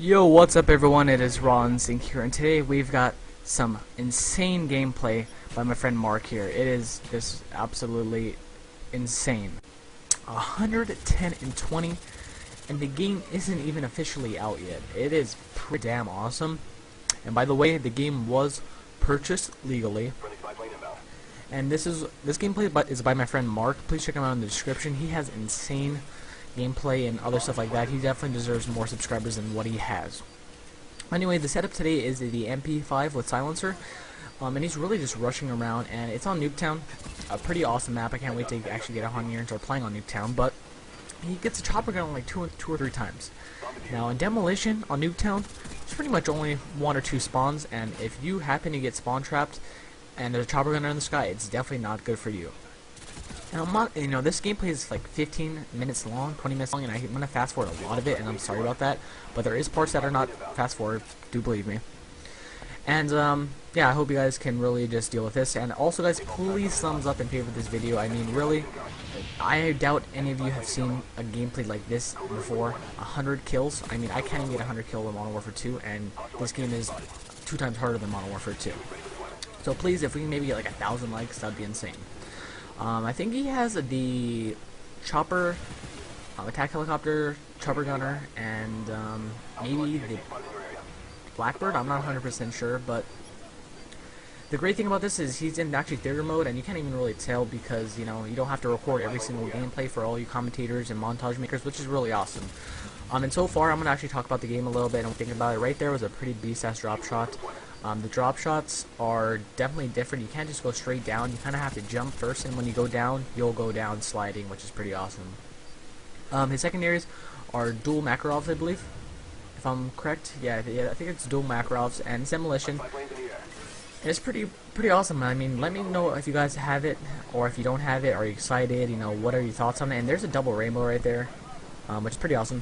Yo, what's up everyone, it is Ron Zink here, and today we've got some insane gameplay by my friend Mark here. It is just absolutely insane. 110 and 20, and the game isn't even officially out yet. It is pretty damn awesome. And by the way, the game was purchased legally. And this gameplay is by my friend Mark. Please check him out in the description. He has insane gameplay and other stuff like that. He definitely deserves more subscribers than what he has. Anyway, the setup today is the Mp5 with silencer, and he's really just rushing around, and it's on NukeTown, a pretty awesome map. I can't wait to actually get on here and start playing on NukeTown. But he gets a chopper gun like two or three times. Now in Demolition on NukeTown, there's pretty much only one or two spawns, and if you happen to get spawn trapped and there's a chopper gunner in the sky, it's definitely not good for you. And I'm not, this gameplay is like 15 minutes long, 20 minutes long, and I'm gonna fast forward a lot of it, and I'm sorry about that. But there is parts that are not fast forward, do believe me. And yeah, I hope you guys can really just deal with this. And also, guys, please thumbs up and favorite this video. I mean, really, I doubt any of you have seen a gameplay like this before. 100 kills. I mean, I can't even get 100 kills in Modern Warfare 2, and this game is 2 times harder than Modern Warfare 2. So please, if we can maybe get like 1,000 likes, that'd be insane. I think he has the chopper, attack helicopter, chopper gunner, and maybe the Blackbird. I'm not 100% sure, but the great thing about this is he's in actually theater mode, and you can't even really tell because you don't have to record every single gameplay for all you commentators and montage makers, which is really awesome. And so far, I'm gonna actually talk about the game a little bit and think about it. Right there was a pretty beast-ass drop shot. The drop shots are definitely different. You can't just go straight down. You kind of have to jump first, and when you go down, you'll go down sliding, which is pretty awesome. His secondaries are dual Makarovs, I believe, if I'm correct. Yeah, I think it's dual Makarovs, and Demolition. It's pretty awesome. I mean, let me know if you guys have it, or if you don't have it. Are you excited? What are your thoughts on it? And there's a double rainbow right there, which is pretty awesome.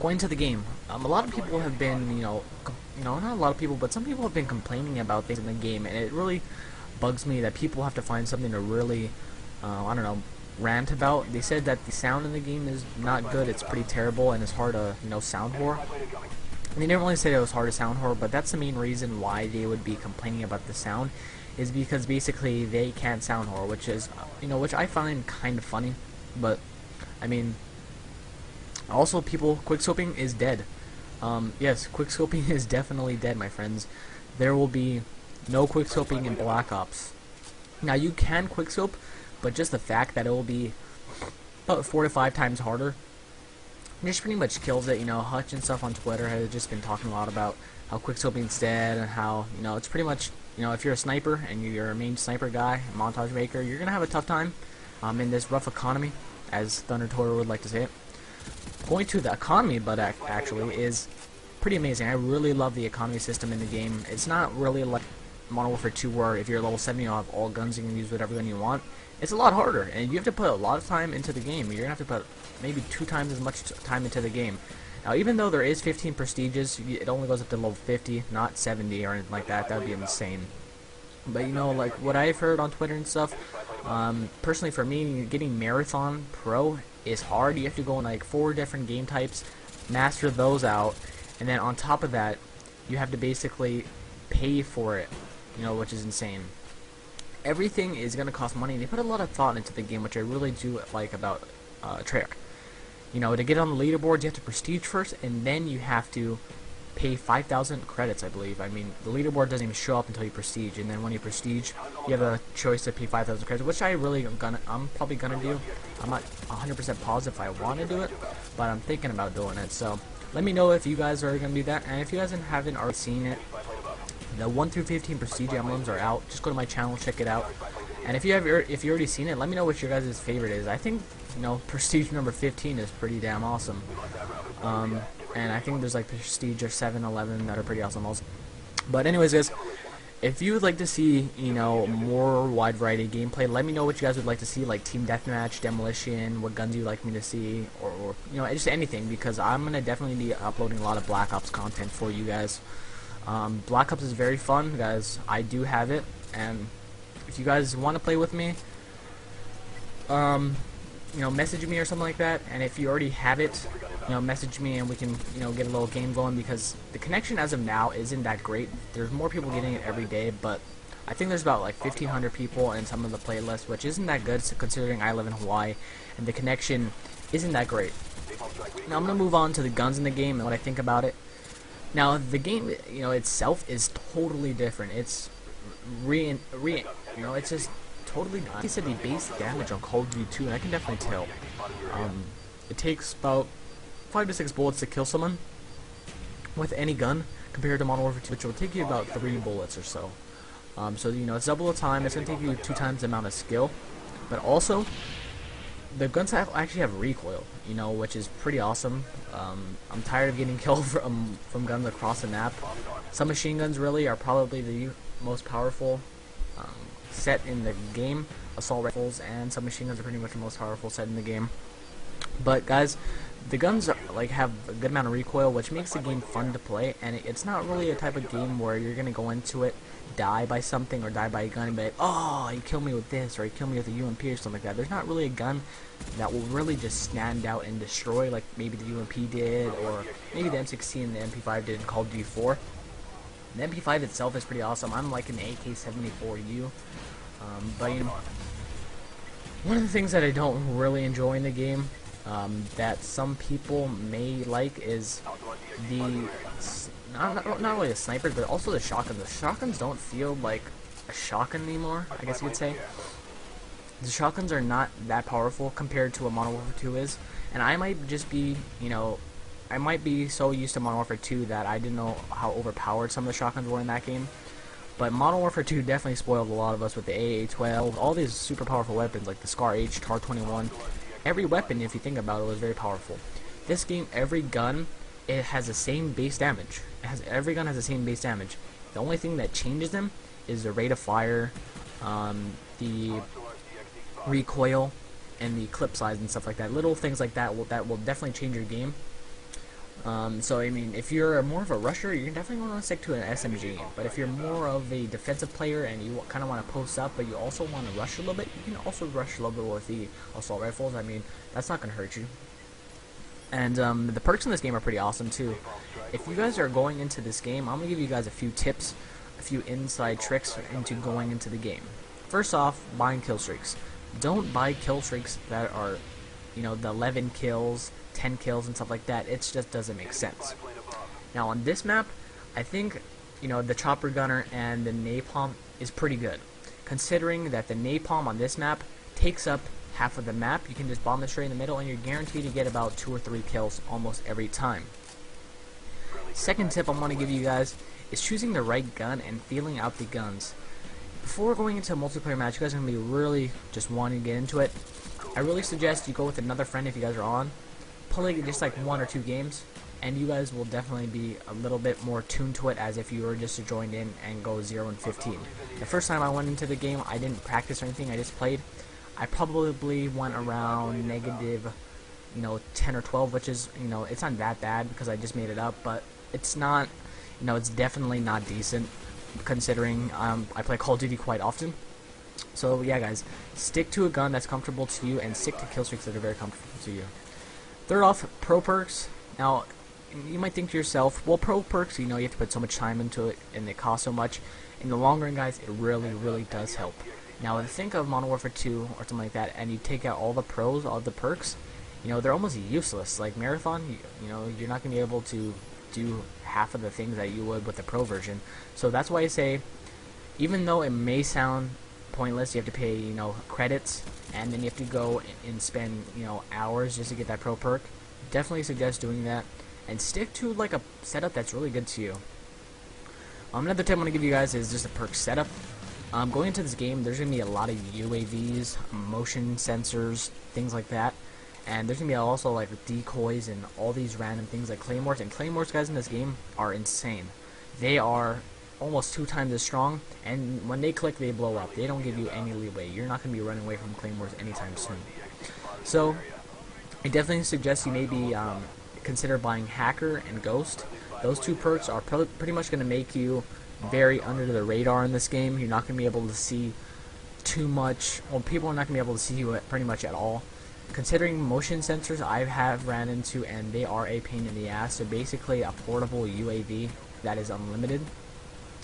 Going to the game, a lot of people have been, not a lot of people, but some people have been complaining about things in the game, and it really bugs me that people have to find something to really, I don't know, rant about. They said that the sound in the game is not good, it's pretty terrible, and it's hard to, sound whore. And they didn't really say it was hard to sound whore, but that's the main reason why they would be complaining about the sound, is because basically they can't sound whore, which is, which I find kind of funny, but, I mean, also, quickscoping is dead. Yes, quickscoping is definitely dead, my friends. There will be no quickscoping in Black Ops. Now, you can quickscope, but just the fact that it will be about 4 to 5 times harder just pretty much kills it. Hutch and stuff on Twitter has just been talking a lot about how quickscoping's dead and how, it's pretty much, if you're a sniper and you're a main sniper guy, a montage maker, you're going to have a tough time in this rough economy, as Thunder Toro would like to say it. Going to the economy, but actually is pretty amazing. I really love the economy system in the game. It's not really like Modern Warfare 2 where if you're level 70 you'll have all guns, you can use whatever gun you want. It's a lot harder, and you have to put a lot of time into the game. You're going to have to put maybe 2 times as much time into the game. Now, even though there is 15 prestiges, it only goes up to level 50, not 70 or anything like that. That would be insane. But like what I've heard on Twitter and stuff, personally for me, getting Marathon Pro is hard. You have to go in like 4 different game types, master those out, and then on top of that, you have to basically pay for it, which is insane. Everything is going to cost money. They put a lot of thought into the game, which I really do like about Treyarch. To get on the leaderboard, you have to prestige first, and then you have to pay 5,000 credits, I believe. I mean, the leaderboard doesn't even show up until you prestige, and then when you prestige, you have a choice to pay 5,000 credits, which I'm probably gonna do. I'm not 100% positive if I want to do it, but I'm thinking about doing it. So let me know if you guys are gonna do that, and if you guys haven't already seen it, the 1 through 15 prestige emblems are out. Just go to my channel, check it out. And if you already seen it, let me know what your guys' favorite is. I think prestige number 15 is pretty damn awesome. And I think there's like prestige or 7, 11 that are pretty awesome also. But anyways, guys, if you would like to see, more wide variety of gameplay, let me know what you guys would like to see, like Team Deathmatch, Demolition, what guns you'd like me to see, or just anything, because I'm going to definitely be uploading a lot of Black Ops content for you guys. Black Ops is very fun, guys. I do have it, and if you guys want to play with me, message me or something like that. And if you already have it, message me and we can, get a little game going, because the connection as of now isn't that great. There's more people getting it every day, but I think there's about like 1,500 people in some of the playlists, which isn't that good considering I live in Hawaii and the connection isn't that great. Now I'm gonna move on to the guns in the game and what I think about it. Now the game, itself is totally different. It's it's just totally. Like I said, the base damage on Call of Duty 2, and I can definitely tell. It takes about 5 to 6 bullets to kill someone with any gun, compared to Modern Warfare 2, which will take you about 3 bullets or so. So it's double the time. It's gonna take you 2 times the amount of skill, but also the guns actually have recoil, which is pretty awesome. I'm tired of getting killed from guns across the map. Some machine guns really are probably the most powerful set in the game. Assault rifles and submachine guns are pretty much the most powerful set in the game. But guys, the guns have a good amount of recoil, which makes the game fun to play, and it's not really a type of game where you're gonna go into it, die by something or die by a gun and be like, oh, you killed me with this, or you killed me with a UMP or something like that. There's not really a gun that will really just stand out and destroy like maybe the UMP did, or maybe the M16 and the MP5 did in Call of Duty 4. The MP5 itself is pretty awesome. I'm like an AK-74U, but one of the things that I don't really enjoy in the game, that some people may like, is the not only the snipers, but also the shotguns. The shotguns don't feel like a shotgun anymore, I guess you could say. The shotguns are not that powerful compared to what Modern Warfare 2 is, and I might just be, I might be so used to Modern Warfare 2 that I didn't know how overpowered some of the shotguns were in that game. But Modern Warfare 2 definitely spoiled a lot of us with the AA-12, all these super powerful weapons like the Scar H, TAR-21. Every weapon, if you think about it, was very powerful. This game, every gun, it has the same base damage. Every gun has the same base damage. The only thing that changes them is the rate of fire, the recoil, and the clip size and stuff like that. Little things like that will definitely change your game. So I mean, if you're more of a rusher, you're definitely going to stick to an SMG. But if you're more of a defensive player and you kind of want to post up, but you also want to rush a little bit, you can also rush a little bit with the assault rifles. I mean, that's not going to hurt you. And the perks in this game are pretty awesome too. If you guys are going into this game, I'm going to give you guys a few tips, a few inside tricks into going into the game. First off, buying kill streaks. Don't buy kill streaks that are, the 11 kills, 10 kills and stuff like that. It just doesn't make sense. Now on this map, I think the chopper gunner and the napalm is pretty good, considering that the napalm on this map takes up half of the map. You can just bomb it straight in the middle and you're guaranteed to get about 2 or 3 kills almost every time. Second tip I want to give you guys is choosing the right gun and feeling out the guns. Before going into a multiplayer match, you guys are going to be really just wanting to get into it. I really suggest you go with another friend if you guys are on. Play just like 1 or 2 games, and you guys will definitely be a little bit more tuned to it as if you were just joined in and go 0 and 15. The first time I went into the game, I didn't practice or anything, I just played. I probably went around negative 10 or 12, which is, it's not that bad because I just made it up, but it's not, it's definitely not decent considering I play Call of Duty quite often. So yeah guys, stick to a gun that's comfortable to you and stick to kill streaks that are very comfortable to you. Third off, pro perks. Now, you might think to yourself, well, pro perks, you have to put so much time into it and they cost so much. In the long run, guys, it really does help. Now, if you think of Modern Warfare 2 or something like that, and you take out all the pros, all the perks, they're almost useless. Like Marathon, you're not going to be able to do half of the things that you would with the pro version. So that's why I say, even though it may sound pointless, you have to pay, credits, and then you have to go and spend, hours just to get that pro perk. Definitely suggest doing that, and stick to like a setup that's really good to you. Another tip I want to give you guys is just a perk setup. Going into this game, there's going to be a lot of UAVs, motion sensors, things like that, and there's going to be also like decoys and all these random things like claymores, and claymores, guys, in this game are insane. They are almost 2 times as strong, and when they click, they blow up. They don't give you any leeway. You're not going to be running away from claymores anytime soon. So I definitely suggest you maybe consider buying Hacker and Ghost. Those 2 perks are pretty much going to make you very under the radar in this game. You're not going to be able to see too much, well, people are not going to be able to see you pretty much at all. considering motion sensors I have ran into, and they are a pain in the ass. So basically a portable UAV that is unlimited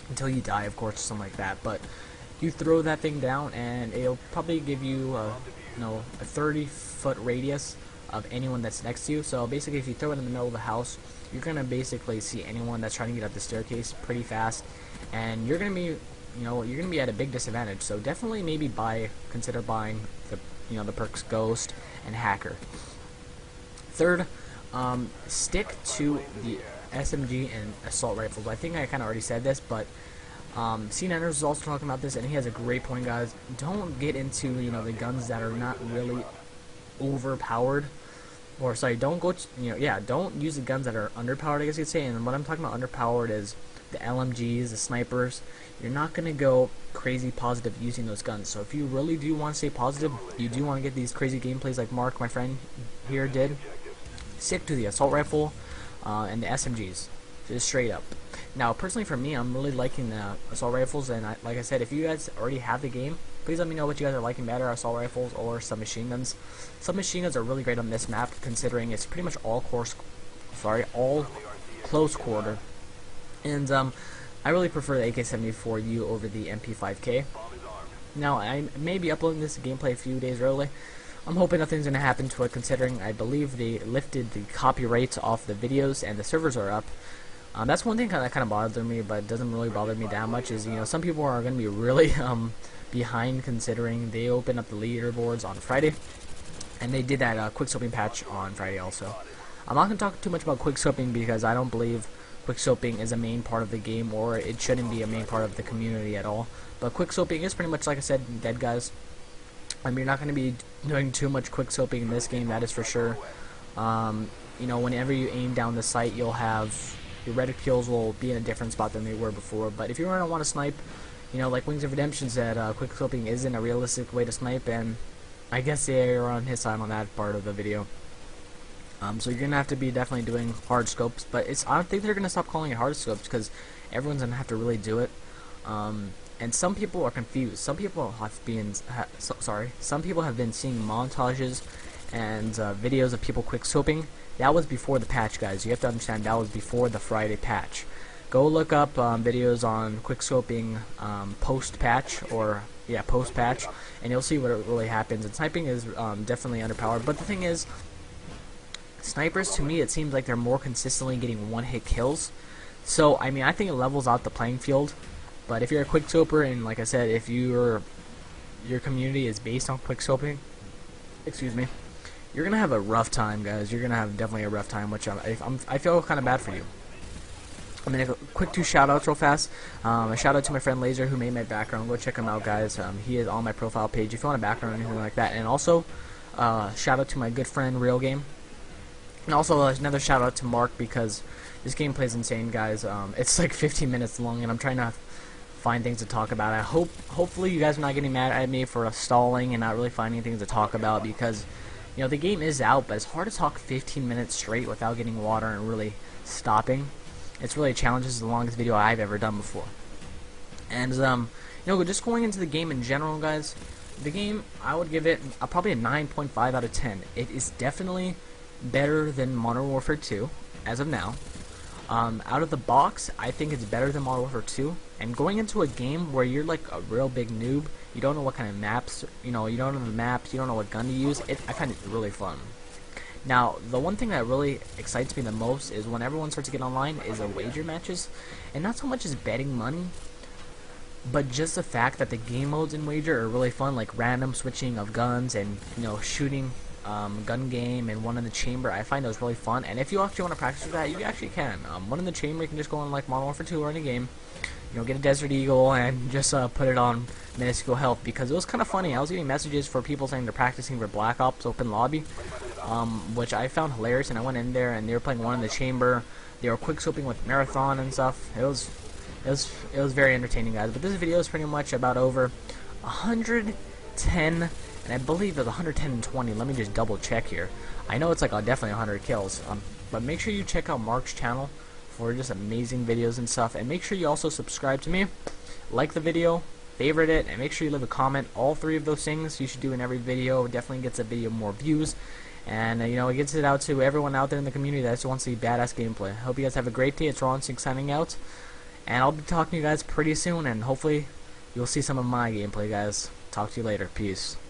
until you die, of course, or something like that. But you throw that thing down and it'll probably give you a 30-foot radius of anyone that's next to you. So basically if you throw it in the middle of the house, you're gonna basically see anyone that's trying to get up the staircase pretty fast, and you're gonna be at a big disadvantage. So definitely maybe consider buying the perks Ghost and Hacker. Third, stick to the SMG and assault rifles. I think I kind of already said this, but C9ers is also talking about this, and he has a great point, guys. Don't get into the guns that are not really overpowered, or sorry, don't don't use the guns that are underpowered, I guess you could say. And what I'm talking about underpowered is the LMGs, the snipers. You're not gonna go crazy positive using those guns. So if you really do want to stay positive, you do want to get these crazy gameplays like Mark, my friend here, did. Stick to the assault rifle and the SMGs, just straight up. Now, personally for me, I'm really liking the assault rifles, and like I said, if you guys already have the game, please let me know what you guys are liking better, assault rifles or submachine guns. Submachine guns are really great on this map, considering it's pretty much all close quarter, and I really prefer the AK-74U over the Mp5k. Now, I may be uploading this gameplay a few days early. I'm hoping nothing's going to happen to it, considering I believe they lifted the copyrights off the videos and the servers are up. That's one thing that kind of bothers me, but it doesn't really bother me that much, is some people are going to be really behind, considering they open up the leaderboards on Friday, and they did that quickscoping patch on Friday also. I'm not going to talk too much about quickscoping because I don't believe quickscoping is a main part of the game, or it shouldn't be a main part of the community at all. But quickscoping is pretty much, like I said, dead, guys. You're not going to be doing too much quickscoping in this game, that is for sure. Whenever you aim down the sight, you'll have your reticules will be in a different spot than they were before. But if you don't want to snipe, like Wings of Redemption said, quickscoping isn't a realistic way to snipe, and I guess they are on his side on that part of the video. So you're gonna have to be definitely doing hard scopes, but I don't think they're gonna stop calling it hard scopes, because everyone's gonna have to really do it. And some people are confused. Some people have been seeing montages and videos of people quickscoping. That was before the patch, guys. You have to understand that was before the Friday patch. Go look up videos on quickscoping post-patch, and you'll see what really happens. And sniping is definitely underpowered, but the thing is, snipers, to me, it seems like they're more consistently getting one-hit kills. So, I mean, I think it levels out the playing field. But if you're a quickscoper, and like I said, if your community is based on quickscoping, you're gonna have a rough time, guys. You're gonna have definitely a rough time, which I feel kind of bad for you. I'm gonna go quick 2 shout-outs real fast. A shout-out to my friend Laser, who made my background. Go check him out, guys. He is on my profile page if you want a background or anything like that. And also, shout-out to my good friend Real Game. And also another shout-out to Mark, because this gameplay is insane, guys. It's like 15 minutes long, and I'm trying to find things to talk about. Hopefully you guys are not getting mad at me for stalling and not really finding things to talk about, because the game is out, but it's hard to talk 15 minutes straight without getting water and really stopping. It's really a challenge. This is the longest video I've ever done before. And just going into the game in general, guys, the game, I would give it probably a 9.5 out of 10. It is definitely better than Modern Warfare 2 as of now. Out of the box, I think it's better than Modern Warfare 2. And going into a game where you're like a real big noob, you don't know what kind of maps, you don't know the maps, you don't know what gun to use, I find it really fun. Now, the one thing that really excites me the most is when everyone starts to get online is the wager matches. And not so much as betting money, but just the fact that the game modes in Wager are really fun, like random switching of guns and shooting gun game and one in the chamber. I find those really fun, and if you actually want to practice with that, you actually can. One in the chamber, you can just go on like Modern Warfare 2 or any game, get a Desert Eagle and just put it on minuscule health, because it was kind of funny. I was getting messages for people saying they're practicing for Black Ops Open Lobby, which I found hilarious, and I went in there and they were playing one in the chamber. They were quickscoping with Marathon and stuff. It was very entertaining, guys. But this video is pretty much about over 110, and I believe it was 110 and 20. Let me just double check here. I know it's like definitely 100 kills. But make sure you check out Mark's channel for just amazing videos and stuff. And make sure you also subscribe to me, like the video, favorite it, and make sure you leave a comment. All three of those things you should do in every video. It definitely gets a video more views, and you know, it gets it out to everyone out there in the community that just wants to see badass gameplay. Hope you guys have a great day. It's Ron signing out, and I'll be talking to you guys pretty soon, and hopefully you'll see some of my gameplay, guys. Talk to you later. Peace.